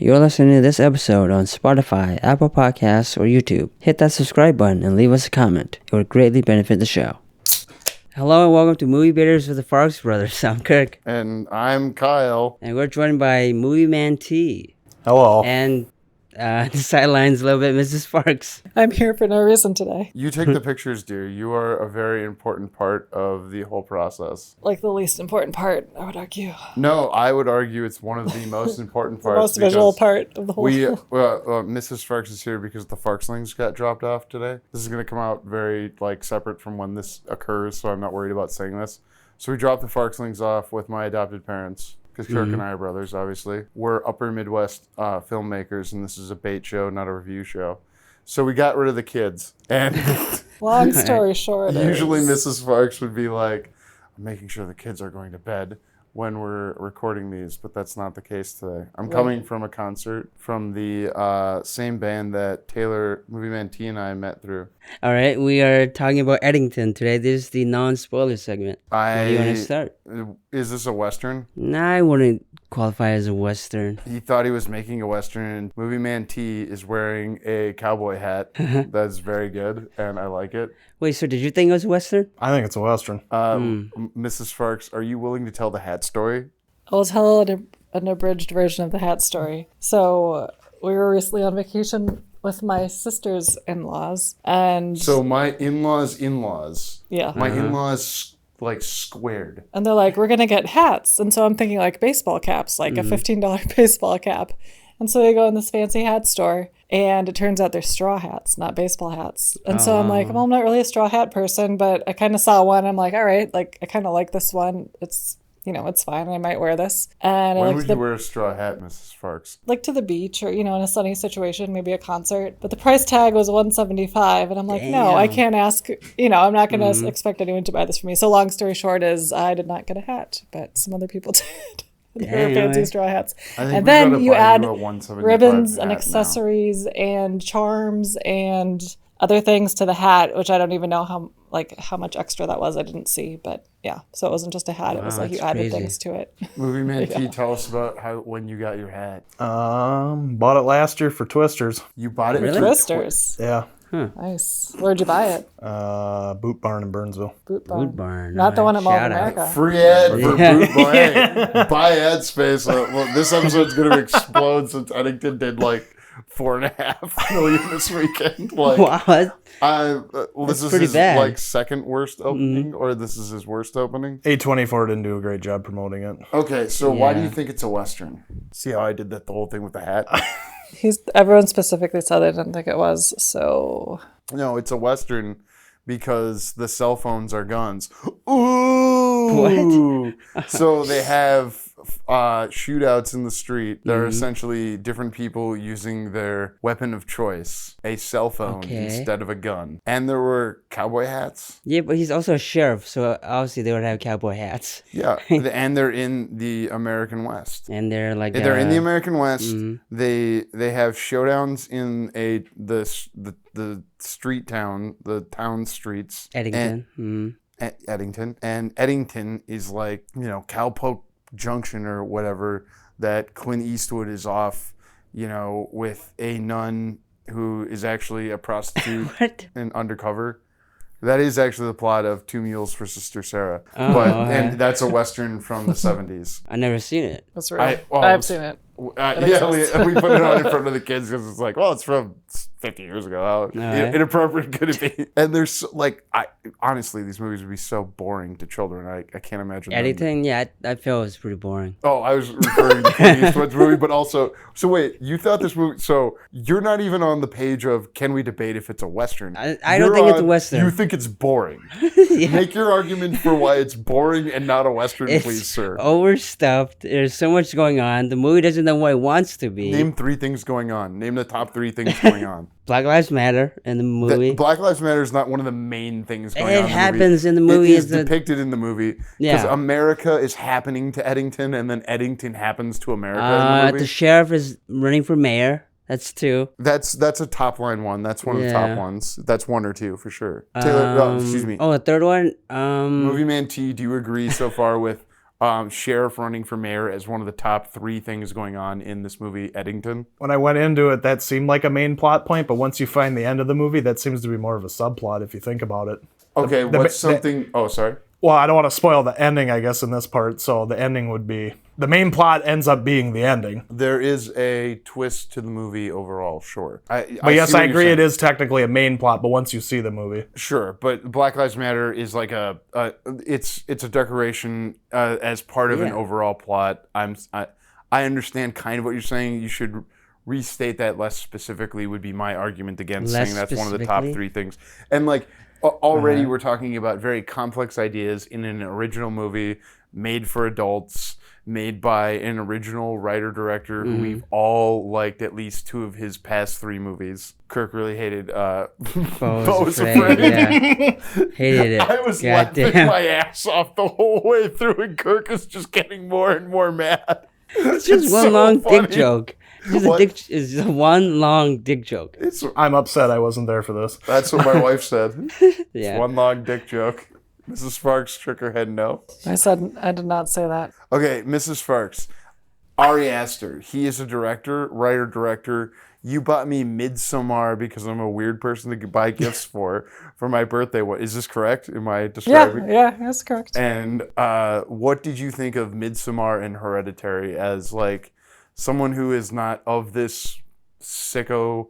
You're listening to this episode on Spotify, Apple Podcasts, or YouTube. Hit that subscribe button and leave us a comment. It would greatly benefit the show. Hello and welcome to Movie Bidders with the Farx brothers. I'm Kirk. And I'm Kyle. And we're joined by MovieManT. Hello. And the sidelines a little bit, Mrs. Farx. I'm here for no reason today. You take the pictures, dear. You are a very important part of the whole process. Like the least important part, I would argue. No, I would argue it's one of the most important parts. The most visual part of the whole. Mrs. Farx is here because the Farxlings got dropped off today. This is going to come out very separate from when this occurs, so I'm not worried about saying this. So we dropped the Farxlings off with my adopted parents. Because Kirk and I are brothers, obviously. We're upper Midwest filmmakers, and this is a bait show, not a review show. So we got rid of the kids. And long story short, usually Mrs. Farx would be like, I'm making sure the kids are going to bed when we're recording these, but that's not the case today. I'm coming from a concert from the same band that Taylor, MovieManT, and I met through. All right, we are talking about Eddington today. This is the non-spoiler segment. Where do you want to start? Is this a Western? Nah, I wouldn't qualify as a Western. He thought he was making a Western. MovieManT is wearing a cowboy hat. That's very good, and I like it. Wait, so did you think it was a Western? I think it's a Western. Mrs. Farx, are you willing to tell the hat story? I'll tell an abridged version of the hat story. So we were recently on vacation with my sister's in-laws, and so my in-laws. Yeah. My in-laws squared. And they're like, we're gonna get hats, and so I'm thinking like baseball caps, like a $15 baseball cap. And so we go in this fancy hat store, and it turns out they're straw hats, not baseball hats. And so I'm like, well, I'm not really a straw hat person, but I kind of saw one. I'm like, all right, I kind of like this one. It's, it's fine. I might wear this. And when would you wear a straw hat, Mrs. Farx? Like to the beach or, in a sunny situation, maybe a concert. But the price tag was $175, and I'm like, no, I can't ask, I'm not going to expect anyone to buy this for me. So long story short is I did not get a hat, but some other people did. They were fancy straw hats. And then you add ribbons and accessories and charms and other things to the hat, which I don't even know how much extra that was. I didn't see, but yeah. So it wasn't just a hat. It was like you added things to it. MovieManT, tell us about when you got your hat. Bought it last year for Twisters. You bought it for Twisters? Yeah. Nice. Where'd you buy it? Boot Barn in Burnsville. Boot Barn. Not the one at Mall of America. Free ad for Boot Barn. Buy ad space. This episode's going to explode since Eddington did $4.5 million this weekend. What? This is his bad. Second worst opening, or this is his worst opening? A24 didn't do a great job promoting it. Okay, so why do you think it's a Western? See how I did the whole thing with the hat? Everyone specifically said they didn't think it was, so... No, it's a Western because the cell phones are guns. Ooh! What? So they have shootouts in the street. They're essentially different people using their weapon of choice, a cell phone instead of a gun. And there were cowboy hats. Yeah, but he's also a sheriff, so obviously they would have cowboy hats. Yeah, and they're in the American West. And they're they're in the American West. They have showdowns in the street town, the town streets. Eddington. Eddington. And Eddington is Cowpoke Junction or whatever that Clint Eastwood is off, with a nun who is actually a prostitute and undercover. That is actually the plot of Two Mules for Sister Sarah. And that's a Western from the 70s. I've never seen it. That's right. I've seen it. We put it on in front of the kids because it's it's from 50 years ago. How inappropriate could it be? And there's honestly, these movies would be so boring to children. I can't imagine. Anything? Yeah, I feel it's pretty boring. Oh, I was referring to Clint Eastwood's movie, but also, so wait, you thought this movie? So you're not even on the page of can we debate if it's a Western? I don't think it's a Western. You think it's boring. Make your argument for why it's boring and not a Western, please, sir. Overstuffed. There's so much going on. The movie doesn't know what it wants to be. Name 3 things going on. Name the top 3 things going on. Black Lives Matter in the movie. Black Lives Matter is not one of the main things going on. It happens in the movie. It is depicted in the movie. Because America is happening to Eddington, and then Eddington happens to America in the movie. The sheriff is running for mayor. That's 2. That's a top line one. That's one of the top ones. That's 1 or 2 for sure. Taylor, excuse me. Oh, a third one? MovieManT, do you agree so far with sheriff running for mayor as one of the top 3 things going on in this movie, Eddington. When I went into it, that seemed like a main plot point, but once you find the end of the movie, that seems to be more of a subplot if you think about it. Okay, what's something... Oh, sorry. Well, I don't want to spoil the ending, I guess, in this part, so the ending would be... The main plot ends up being the ending. There is a twist to the movie overall, sure. But yes, I agree it is technically a main plot, but once you see the movie. Sure, but Black Lives Matter is like it's a decoration as part of an overall plot. I understand kind of what you're saying. You should restate that less specifically would be my argument against saying that's one of the top 3 things. And like already we're talking about very complex ideas in an original movie made for adults, made by an original writer-director who we've all liked at least 2 of his past 3 movies. Kirk really hated Beau's Afraid. Yeah. Hated it. I was laughing my ass off the whole way through, and Kirk is just getting more and more mad. It's just one long dick joke. It's just one long dick joke. I'm upset I wasn't there for this. That's what my wife said. Yeah. It's one long dick joke. Mrs. Farx shook her head no. I said I did not say that. Okay, Mrs. Farx. Ari Aster. He is a writer-director. You bought me Midsommar because I'm a weird person to buy gifts for my birthday. What is this correct? Am I describing? Yeah, that's correct. And what did you think of Midsommar and Hereditary as like someone who is not of this sicko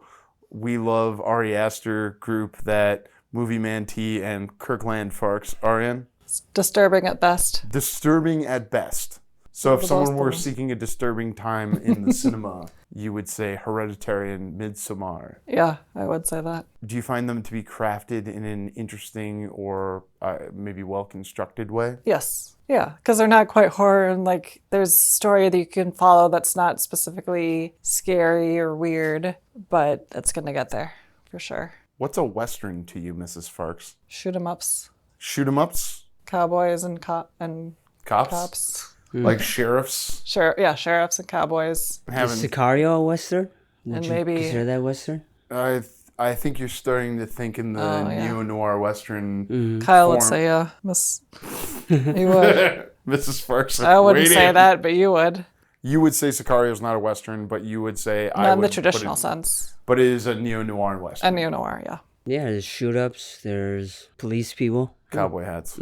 we love Ari Aster group that MovieManT and Kirkland Farx are in? It's disturbing at best. Disturbing at best. So if someone were seeking a disturbing time in the cinema, you would say Hereditary and Midsommar. Yeah, I would say that. Do you find them to be crafted in an interesting or maybe well-constructed way? Yes. Yeah, because they're not quite horror, and like there's a story that you can follow that's not specifically scary or weird, but it's going to get there for sure. What's a Western to you, Mrs. Farx? Shoot 'em ups. Shoot 'em ups? Cowboys and Cops? cops. Like sheriffs? Sure, yeah, sheriffs and cowboys. Is Sicario a Western? And maybe Consider that Western? I think you're starting to think in the neo-noir Western Kyle form. would say, yeah. You would. Mrs. Farx. I wouldn't say that, but you would. You would say Sicario's not a Western, but you would say Not in the traditional sense. But it is a neo-noir Western. A neo-noir, yeah. Yeah, there's shoot-ups, there's police people. Cowboy hats.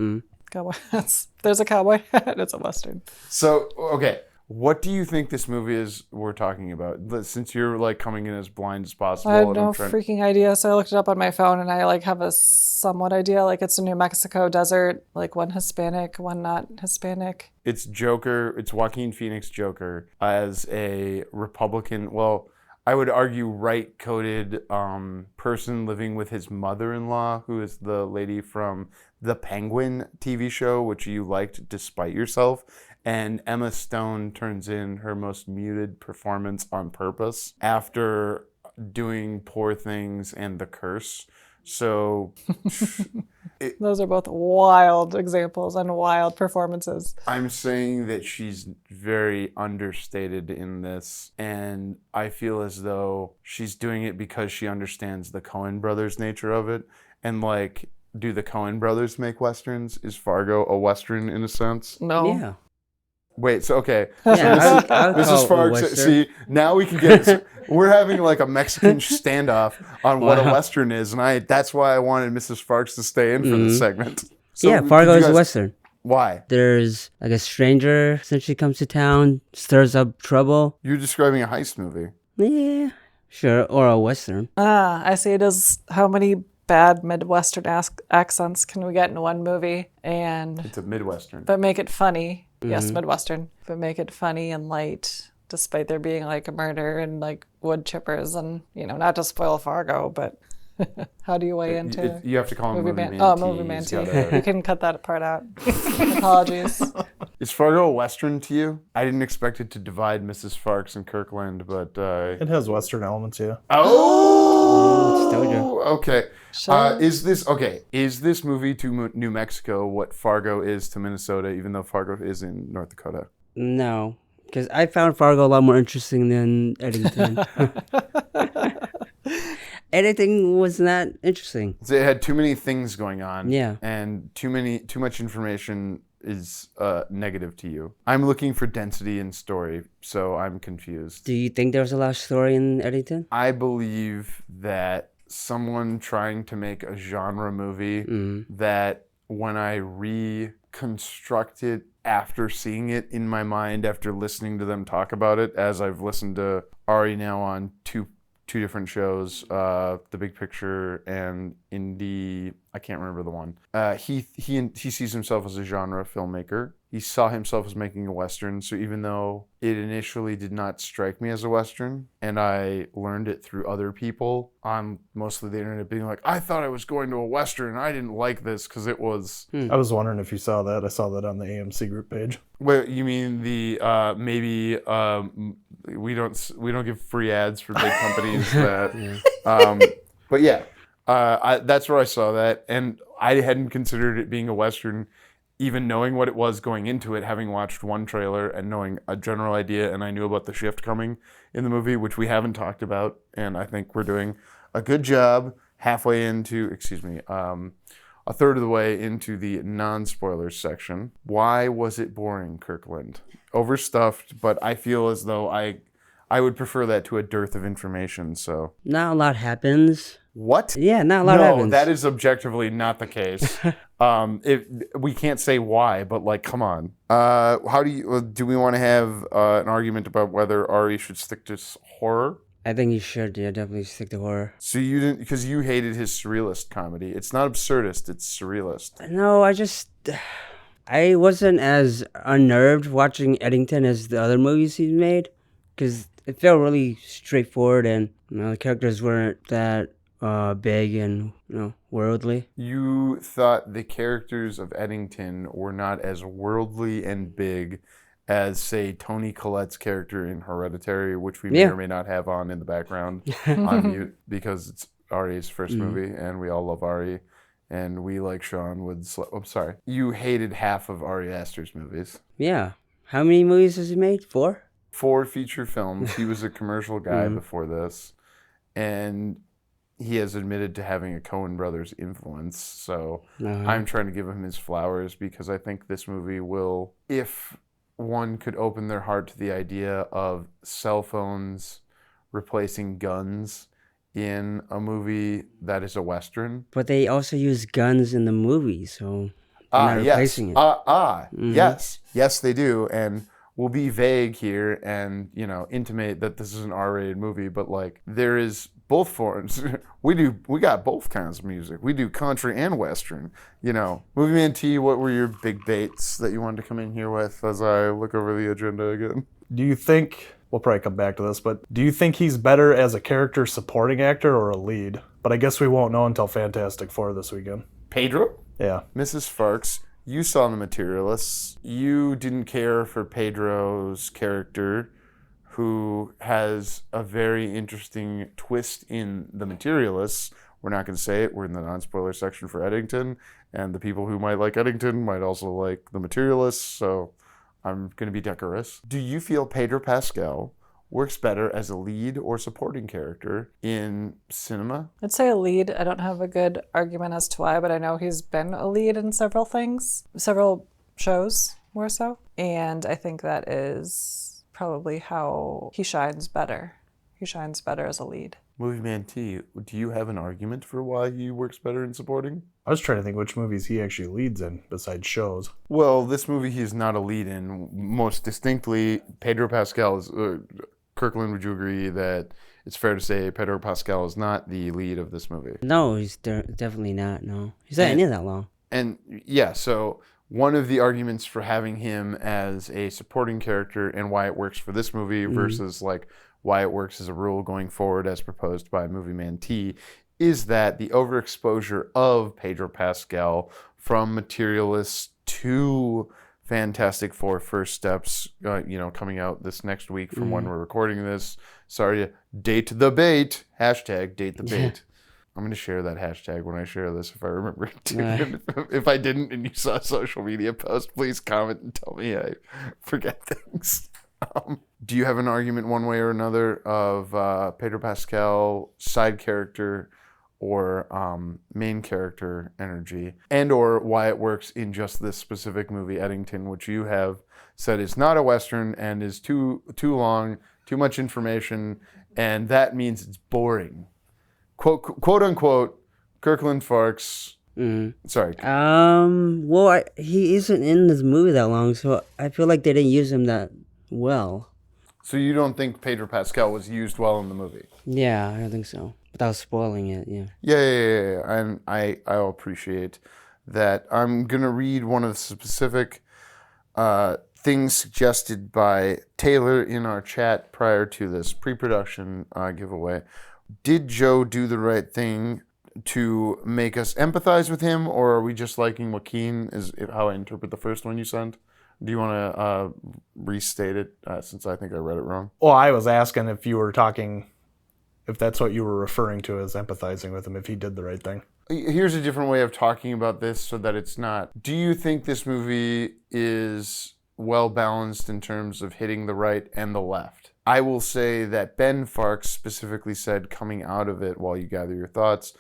Cowboy hats. There's a cowboy hat. It's a Western. So, okay. What do you think this movie is we're talking about? Since you're like coming in as blind as possible. I have no freaking idea. So I looked it up on my phone and I like have a somewhat idea. Like it's a New Mexico desert, like one Hispanic, one not Hispanic. It's Joker. It's Joaquin Phoenix Joker as a Republican. Well, I would argue right-coded person living with his mother-in-law, who is the lady from the Penguin TV show, which you liked despite yourself. And Emma Stone turns in her most muted performance on purpose after doing Poor Things and The Curse. So those are both wild examples and wild performances. I'm saying that she's very understated in this, and I feel as though she's doing it because she understands the Coen brothers' nature of it. And like, do the Coen brothers make Westerns? Is Fargo a Western in a sense? No. Yeah. Wait, so okay. Yeah, Mrs. Farx, see, now we can get, we're having like a Mexican standoff on what a Western is, and that's why I wanted Mrs. Farx to stay in for this segment. So yeah, Fargo is a Western. Why? There's like a stranger essentially comes to town, stirs up trouble. You're describing a heist movie. Yeah, sure, or a Western. I see it as how many bad Midwestern accents can we get in one movie, and it's a Midwestern, but make it funny. Yes, Midwestern, but make it funny and light, despite there being like a murder and like wood chippers and, you know, not to spoil Fargo, but how do you weigh into you have to call him MovieManT. Oh, MovieManT. You can cut that part out. Apologies. Is Fargo a Western to you? I didn't expect it to divide Mrs. Farx and Kirkland, but it has Western elements, yeah. Oh, it's Dojo. Okay. Sure. Is this movie to New Mexico what Fargo is to Minnesota, even though Fargo is in North Dakota? No, because I found Fargo a lot more interesting than Eddington. Eddington was not interesting. So it had too many things going on. Yeah. And too much information is negative to you? I'm looking for density in story, so I'm confused. Do you think there was a lot of story in Eddington? I believe that someone trying to make a genre movie that when I reconstruct it after seeing it in my mind, after listening to them talk about it, as I've listened to Ari now on two different shows, The Big Picture and Indie, I can't remember the one. He sees himself as a genre filmmaker. He saw himself as making a Western, so even though it initially did not strike me as a Western, and I learned it through other people on mostly the internet being like, I thought I was going to a Western and I didn't like this because it was... I was wondering if you saw that. I saw that on the AMC group page. Well, you mean the we don't give free ads for big companies that but yeah, that's where I saw that, and I hadn't considered it being a Western, even knowing what it was going into it, having watched one trailer and knowing a general idea, and I knew about the shift coming in the movie, which we haven't talked about, and I think we're doing a good job halfway into, a third of the way into the non-spoilers section. Why was it boring, Kirkland? Overstuffed, but I feel as though I would prefer that to a dearth of information, so... Not a lot happens. What? Yeah, not a lot happens. No, that is objectively not the case. We can't say why, but like, come on. How do we want to have an argument about whether Ari should stick to horror? I think you should, definitely stick to horror. So you didn't, because you hated his surrealist comedy. It's not absurdist, it's surrealist. No, I wasn't as unnerved watching Eddington as the other movies he's made, because it felt really straightforward, and the characters weren't that big and worldly. You thought the characters of Eddington were not as worldly and big as, say, Toni Collette's character in Hereditary, which we may or may not have on in the background on mute because it's Ari's first movie, and we all love Ari, and we, like Sean, would... I'm sorry. You hated half of Ari Aster's movies. Yeah. How many movies has he made? 4? 4 feature films. He was a commercial guy before this, and he has admitted to having a Coen Brothers influence, so I'm trying to give him his flowers because I think this movie will, if one could open their heart to the idea of cell phones replacing guns in a movie that is a Western. But they also use guns in the movie, so they're not replacing it. Yes, they do, and we'll be vague here and, intimate that this is an R-rated movie, but like there is both forms. we got both kinds of music. We do country and Western. MovieManT, what were your big baits that you wanted to come in here with as I look over the agenda again? Do you think, we'll probably come back to this, but do you think he's better as a character supporting actor or a lead? But I guess we won't know until Fantastic Four this weekend. Pedro? Yeah. Mrs. Farx, you saw The Materialists. You didn't care for Pedro's character, who has a very interesting twist in The Materialists. We're not going to say it. We're in the non-spoiler section for Eddington, and the people who might like Eddington might also like The Materialists, so I'm going to be decorous. Do you feel Pedro Pascal works better as a lead or supporting character in cinema? I'd say a lead. I don't have a good argument as to why, but I know he's been a lead in several things, several shows more so, and I think that is probably how he shines better. He shines better as a lead. MovieManT, do you have an argument for why he works better in supporting? I was trying to think which movies he actually leads in besides shows. Well, this movie he's not a lead in. Most distinctly, Pedro Pascal is... Kirkland, would you agree that it's fair to say Pedro Pascal is not the lead of this movie? No, he's definitely not, no. He's not in it that long. And yeah, so one of the arguments for having him as a supporting character and why it works for this movie versus like why it works as a rule going forward as proposed by MovieManT is that the overexposure of Pedro Pascal from Materialists to Fantastic Four First Steps, coming out this next week from when we're recording this. Sorry to date the bait. Hashtag date the bait. I'm going to share that hashtag when I share this if I remember it to. If I didn't and you saw a social media post, please comment and tell me I forget things. Do you have an argument one way or another of Pedro Pascal, side character, or main character energy, and or why it works in just this specific movie, Eddington, which you have said is not a Western and is too long, too much information, and that means it's boring. Quote unquote, Kirkland Farx. Sorry. Well, he isn't in this movie that long, so I feel like they didn't use him that well. So you don't think Pedro Pascal was used well in the movie? Yeah, I don't think so. Without spoiling it, yeah. Yeah. And I'll appreciate that. I'm going to read one of the specific things suggested by Taylor in our chat prior to this pre-production giveaway. Did Joe do the right thing to make us empathize with him, or are we just liking Joaquin, is how I interpret the first one you sent? Do you want to restate it, since I think I read it wrong? Well, I was asking if you were talking, if that's what you were referring to as empathizing with him, if he did the right thing. Here's a different way of talking about this so that it's not. Do you think this movie is well balanced in terms of hitting the right and the left? I will say that Ben Farx specifically said, coming out of it while you gather your thoughts,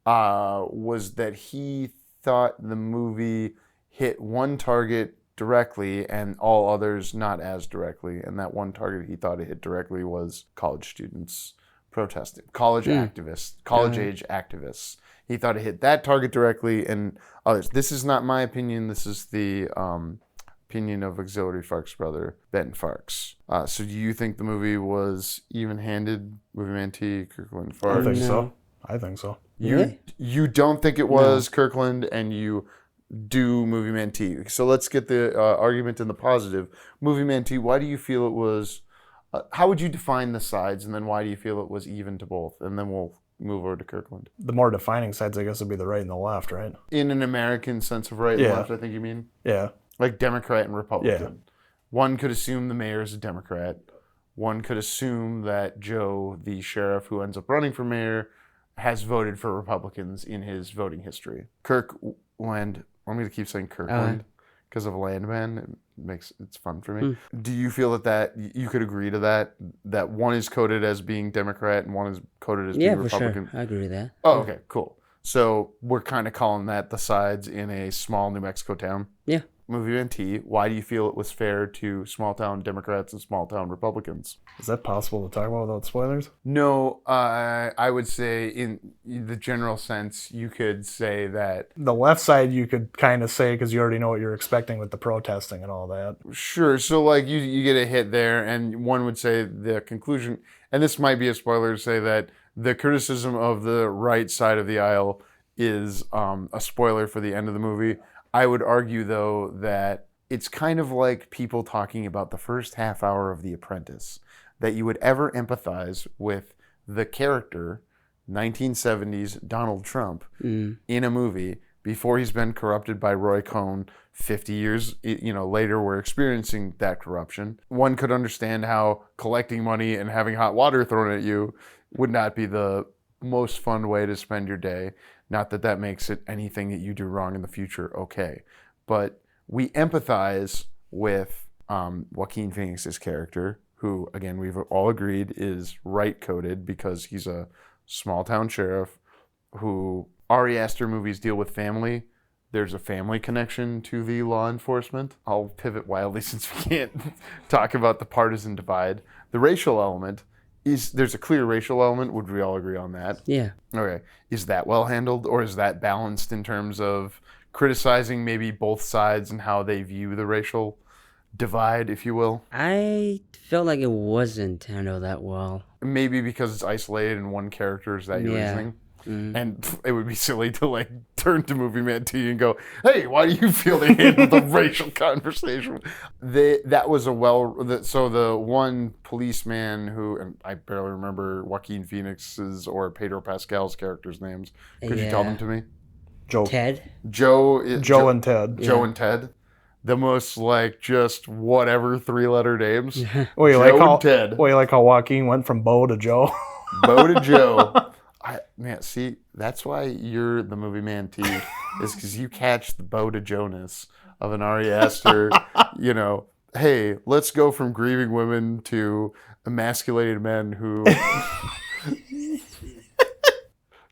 was that he thought the movie hit one target directly and all others not as directly. And that one target he thought it hit directly was college students protesting, college activists, college-age activists. He thought it hit that target directly and others. This is not my opinion. This is the opinion of auxiliary Farx brother, Ben Farx. So do you think the movie was even-handed? MovieManT, Kirkland Farx? I think so. You don't think it was Kirkland, and you do MovieManT. So let's get the argument in the positive. MovieManT, why do you feel it was... how would you define the sides, and then why do you feel it was even to both? And then we'll move over to Kirkland. The more defining sides, I guess, would be the right and the left, right? In an American sense of right and left, I think you mean? Yeah. Like Democrat and Republican. Yeah. One could assume the mayor is a Democrat. One could assume that Joe, the sheriff who ends up running for mayor, has voted for Republicans in his voting history. Kirkland, I'm going to keep saying Kirkland because of Landman. It's fun for me. Do you feel that you could agree to that one is coded as being Democrat and one is coded as being Republican? Yeah, for sure. I agree with that. Oh, okay, cool. So we're kind of calling that the sides in a small New Mexico town? Yeah. MovieManT, why do you feel it was fair to small-town Democrats and small-town Republicans? Is that possible to talk about without spoilers? No, I would say in the general sense, you could say that... The left side you could kind of say because you already know what you're expecting with the protesting and all that. Sure, so like you get a hit there, and one would say the conclusion, and this might be a spoiler to say that the criticism of the right side of the aisle is a spoiler for the end of the movie. I would argue, though, that it's kind of like people talking about the first half hour of The Apprentice, that you would ever empathize with the character, 1970s Donald Trump, in a movie before he's been corrupted by Roy Cohn. 50 years later, we're experiencing that corruption. One could understand how collecting money and having hot water thrown at you would not be the most fun way to spend your day. Not that that makes it anything that you do wrong in the future okay. But we empathize with Joaquin Phoenix's character, who, again, we've all agreed is right-coded because he's a small-town sheriff who... Ari Aster movies deal with family. There's a family connection to the law enforcement. I'll pivot wildly since we can't talk about the partisan divide. The racial element... There's a clear racial element. Would we all agree on that? Yeah. Okay. Is that well handled, or is that balanced in terms of criticizing maybe both sides and how they view the racial divide, if you will? I felt like it wasn't handled that well. Maybe because it's isolated and one character is that your reasoning? And it would be silly to like turn to MovieManT and go, hey, why do you feel they handled the racial conversation? That was so the one policeman who, and I barely remember Joaquin Phoenix's or Pedro Pascal's characters' names. Could you tell them to me? Ted? Joe and Ted. Joe and Ted. The most like just whatever 3-letter names. Ted. You like how Joaquin went from Bo to Joe? Bo to Joe. See, that's why you're the MovieManT, is because you catch the Bo to Jonas of an Ari Aster, hey, let's go from grieving women to emasculated men who...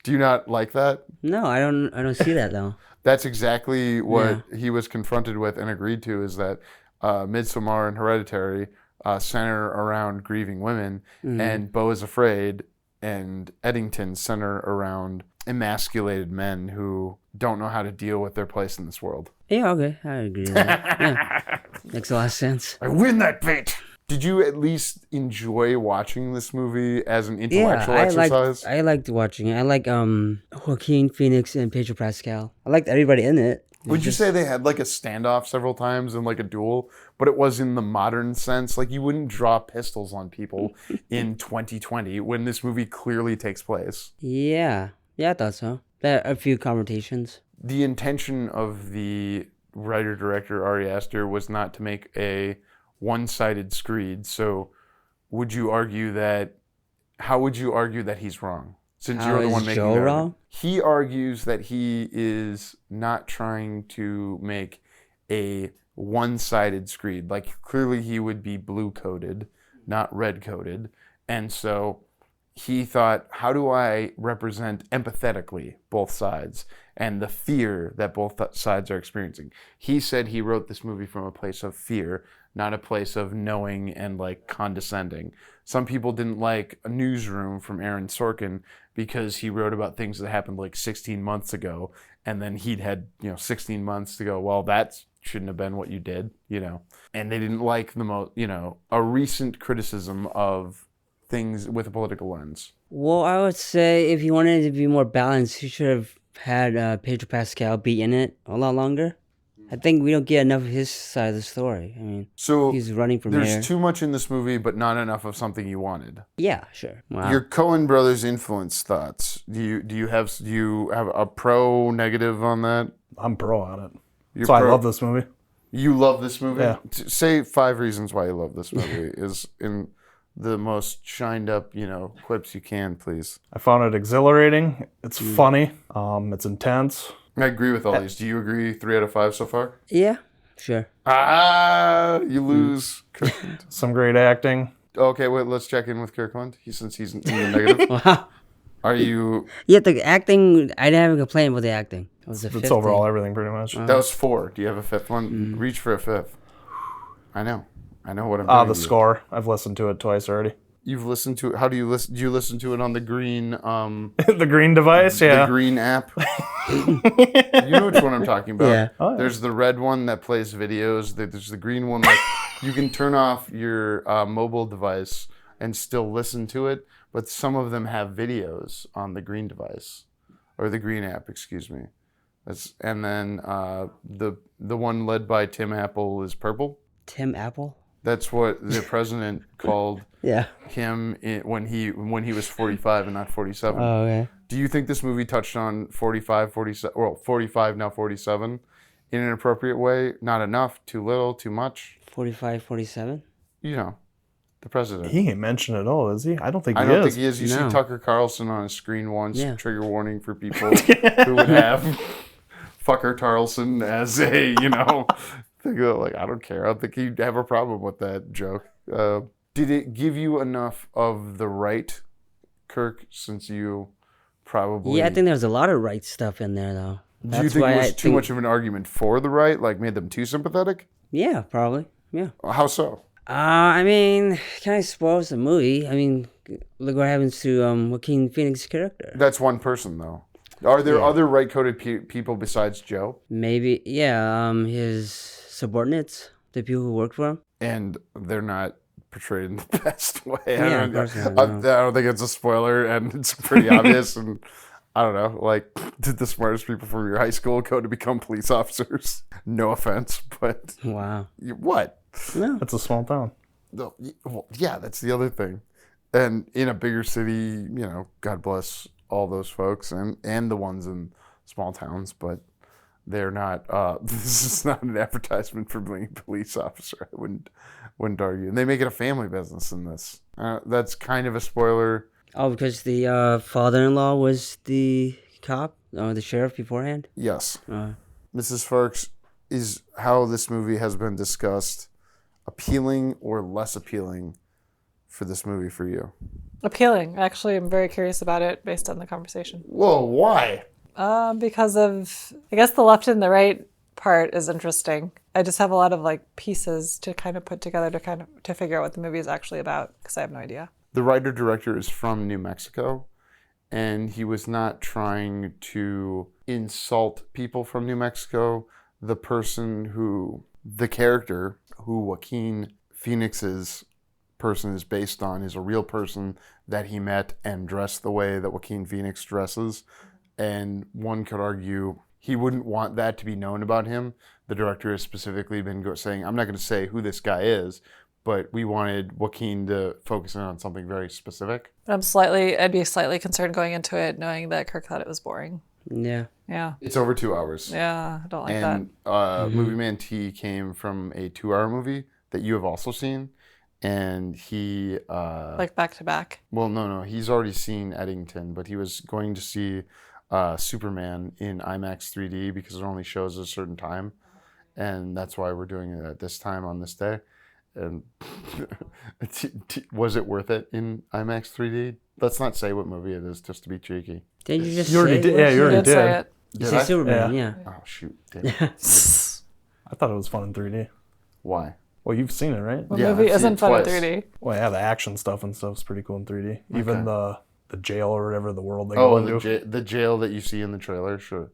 Do you not like that? No, I don't see that though. That's exactly what he was confronted with and agreed to, is that Midsommar and Hereditary center around grieving women, and Beau is Afraid and Eddington center around emasculated men who don't know how to deal with their place in this world. Yeah, okay, I agree with that. Yeah. Makes a lot of sense. I win that bait! Did you at least enjoy watching this movie as an intellectual exercise? I liked watching it. I like Joaquin Phoenix and Pedro Pascal. I liked everybody in it. Would you say they had like a standoff several times and like a duel, but it was in the modern sense? Like you wouldn't draw pistols on people in 2020 when this movie clearly takes place. Yeah, I thought so. There are a few confrontations. The intention of the writer-director Ari Aster was not to make a one-sided screed. So would you argue that, how would you argue that he's wrong? Since you're the one making Joe the wrong? argument. He argues that he is not trying to make a one-sided screed. Like clearly he would be blue-coded, not red-coded. And so he thought, how do I represent empathetically both sides and the fear that both sides are experiencing? He said he wrote this movie from a place of fear, not a place of knowing and like condescending. Some people didn't like A Newsroom from Aaron Sorkin because he wrote about things that happened like 16 months ago, and then he'd had 16 months to go, well, that shouldn't have been what you did, and they didn't like the most, a recent criticism of things with a political lens. Well, I would say if you wanted it to be more balanced, you should have had Pedro Pascal be in it a lot longer. I think we don't get enough of his side of the story. I mean, so he's running from there's here. too much in this movie, but not enough of something you wanted. Yeah, sure. Wow. Your Coen brothers influence thoughts. Do you have a pro negative on that? I'm pro on it. I love this movie. You love this movie? Yeah. Say 5 reasons why you love this movie is in the most shined up, quips you can, please. I found it exhilarating. It's funny. It's intense. I agree with all these. Do you agree 3 out of 5 so far? Yeah, sure. You lose. Some great acting. Okay, wait, let's check in with Kirkland. Since he's in the negative. Wow. Are you... Yeah, the acting, I didn't have a complaint about the acting. It was the It's fifth overall thing. everything pretty much. That was 4. Do you have a 5th one? Reach for a 5th. I know what I'm doing. The score. I've listened to it twice already. You've listened to it. How do you listen? Do you listen to it on the green The green device, yeah. the green app? You know which one I'm talking about. Yeah. Oh, yeah. There's the red one that plays videos. There's the green one that you can turn off your mobile device and still listen to it, but some of them have videos on the green device or the green app, excuse me. And then the one led by Tim Apple is purple. Tim Apple? That's what the president called him when he was 45 and not 47. Oh, okay. Do you think this movie touched on 45, 47, well, 45, now 47 in an appropriate way? Not enough, too little, too much? 45, 47? The president. He ain't mentioned it all, is he? I don't think I he don't is. think he is. You No. see Tucker Carlson on a screen once, Yeah. trigger warning for people who would have Fucker Tarleson as a, they go like, I don't care. I don't think he'd have a problem with that joke. Did it give you enough of the right, Kirk, since you probably... Yeah, I think there's a lot of right stuff in there, though. Do you think it was too much of an argument for the right, like made them too sympathetic? Yeah, probably. Yeah. How so? I mean, kind of spoils the movie. I mean, look what happens to Joaquin Phoenix's character. That's one person, though. Are there other right-coded people besides Joe? Maybe, yeah, his subordinates, the people who work for him. And they're not portrayed in the best way. Yeah, I of course not, I don't think it's a spoiler, and it's pretty obvious. And I don't know, like, did the smartest people from your high school go to become police officers? No offense, but Wow. what? No. It's a small town. No, well, yeah, that's the other thing. And in a bigger city, God bless all those folks and the ones in small towns, but they're not. This is not an advertisement for being a police officer. I wouldn't argue. And they make it a family business in this. That's kind of a spoiler. Oh, because the father-in-law was the cop or the sheriff beforehand? Yes. Mrs. Farx, is how this movie has been discussed appealing or less appealing for this movie for you? Appealing. Actually, I'm very curious about it based on the conversation. Whoa, why? Because of, I guess the left and the right part is interesting. I just have a lot of like pieces to kind of put together to figure out what the movie is actually about because I have no idea. The writer-director is from New Mexico, and he was not trying to insult people from New Mexico. The character who Joaquin Phoenix's person is based on is a real person that he met and dressed the way that Joaquin Phoenix dresses. And one could argue he wouldn't want that to be known about him. The director has specifically been saying, I'm not going to say who this guy is, but we wanted Joaquin to focus in on something very specific. I'd be slightly concerned going into it knowing that Kirk thought it was boring. Yeah. Yeah. It's over 2 hours. Yeah, I don't like And MovieManT came from a 2-hour movie that you have also seen. And he... like back to back? Well, no. He's already seen Eddington, but he was going to see Superman in IMAX 3D because it only shows at a certain time. And that's why we're doing it at this time on this day. And was it worth it in IMAX 3D? Let's not say what movie it is, just to be cheeky. Did you just You already say did. Yeah, you already Say did. it. You said Superman, yeah. Oh, shoot. Damn. I thought it was fun in 3D. Why? Well, you've seen it, right? What Yeah, movie I've seen isn't it fun in twice. 3D? Well, yeah, the action stuff and stuff's pretty cool in 3D. Even the jail or whatever the world they Oh, go into. the jail that you see in the trailer? Sure.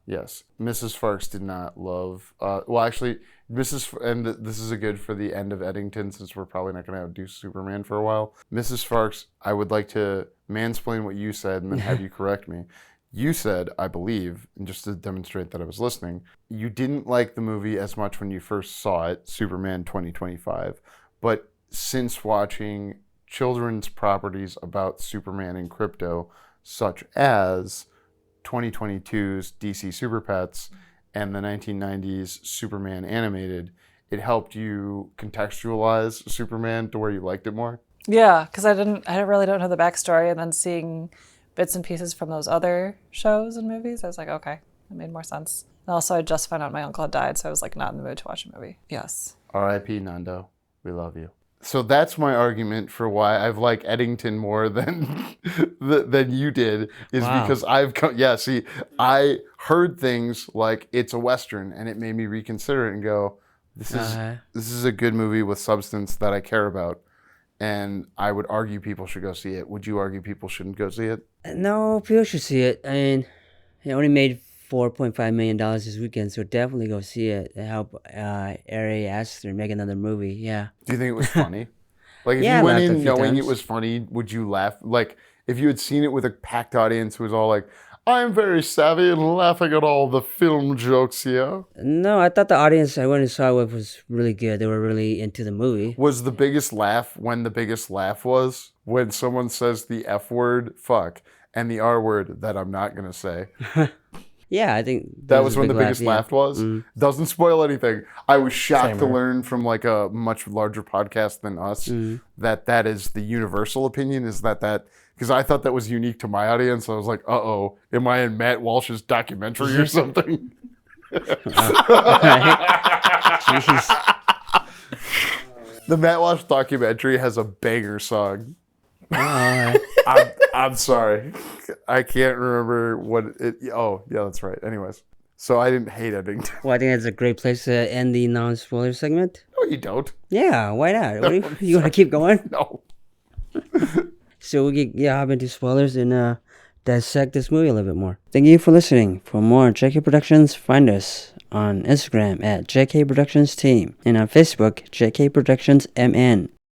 Yes. Mrs. Farx did not love... well, actually, this is a good for the end of Eddington since we're probably not going to do Superman for a while. Mrs. Farx, I would like to mansplain what you said and then have you correct me. You said, I believe, and just to demonstrate that I was listening, you didn't like the movie as much when you first saw it, Superman 2025. But since watching children's properties about Superman and crypto, such as 2022's DC Super Pets and the 1990s Superman animated, it helped you contextualize Superman to where you liked it more? Yeah, because I really don't know the backstory, and then seeing bits and pieces from those other shows and movies, I was like, okay, that made more sense. And also, I just found out my uncle had died, so I was like not in the mood to watch a movie. Yes. R.I.P. Nando. We love you. So that's my argument for why I've liked Eddington more than than you did, is Wow. because I heard things like it's a Western, and it made me reconsider it and go, this is a good movie with substance that I care about. And I would argue people should go see it. Would you argue people shouldn't go see it? No, people should see it. I mean, it only made $4.5 million this weekend, so definitely go see it and help Aster make another movie. Yeah. Do you think it was funny? Like, if Yeah, you went laughed a in few knowing times. it was funny, would you laugh? Like, if you had seen it with a packed audience who was all like, I'm very savvy and laughing at all the film jokes here. No, I thought the audience I went and saw it was really good. They were really into the movie. Was the biggest laugh when the biggest laugh was? When someone says the F word, fuck, and the R word that I'm not going to say. Yeah, I think That was when the a big biggest yeah. laugh was. Doesn't spoil anything. I was shocked Same to here. learn from like a much larger podcast than us that is the universal opinion, is that because I thought that was unique to my audience. I was like, uh-oh, am I in Matt Walsh's documentary or something? Jeez. The Matt Walsh documentary has a banger song. Oh, I'm sorry. I can't remember what it... Oh, yeah, that's right. Anyways. So I didn't hate Eddington. well, I think that's a great place to end the non-spoiler segment. No, you don't. Yeah, why not? You want to keep going? No. So we can hop into spoilers and dissect this movie a little bit more. Thank you for listening. For more JK Productions, find us on Instagram at JK Productions Team and on Facebook, JK Productions MN.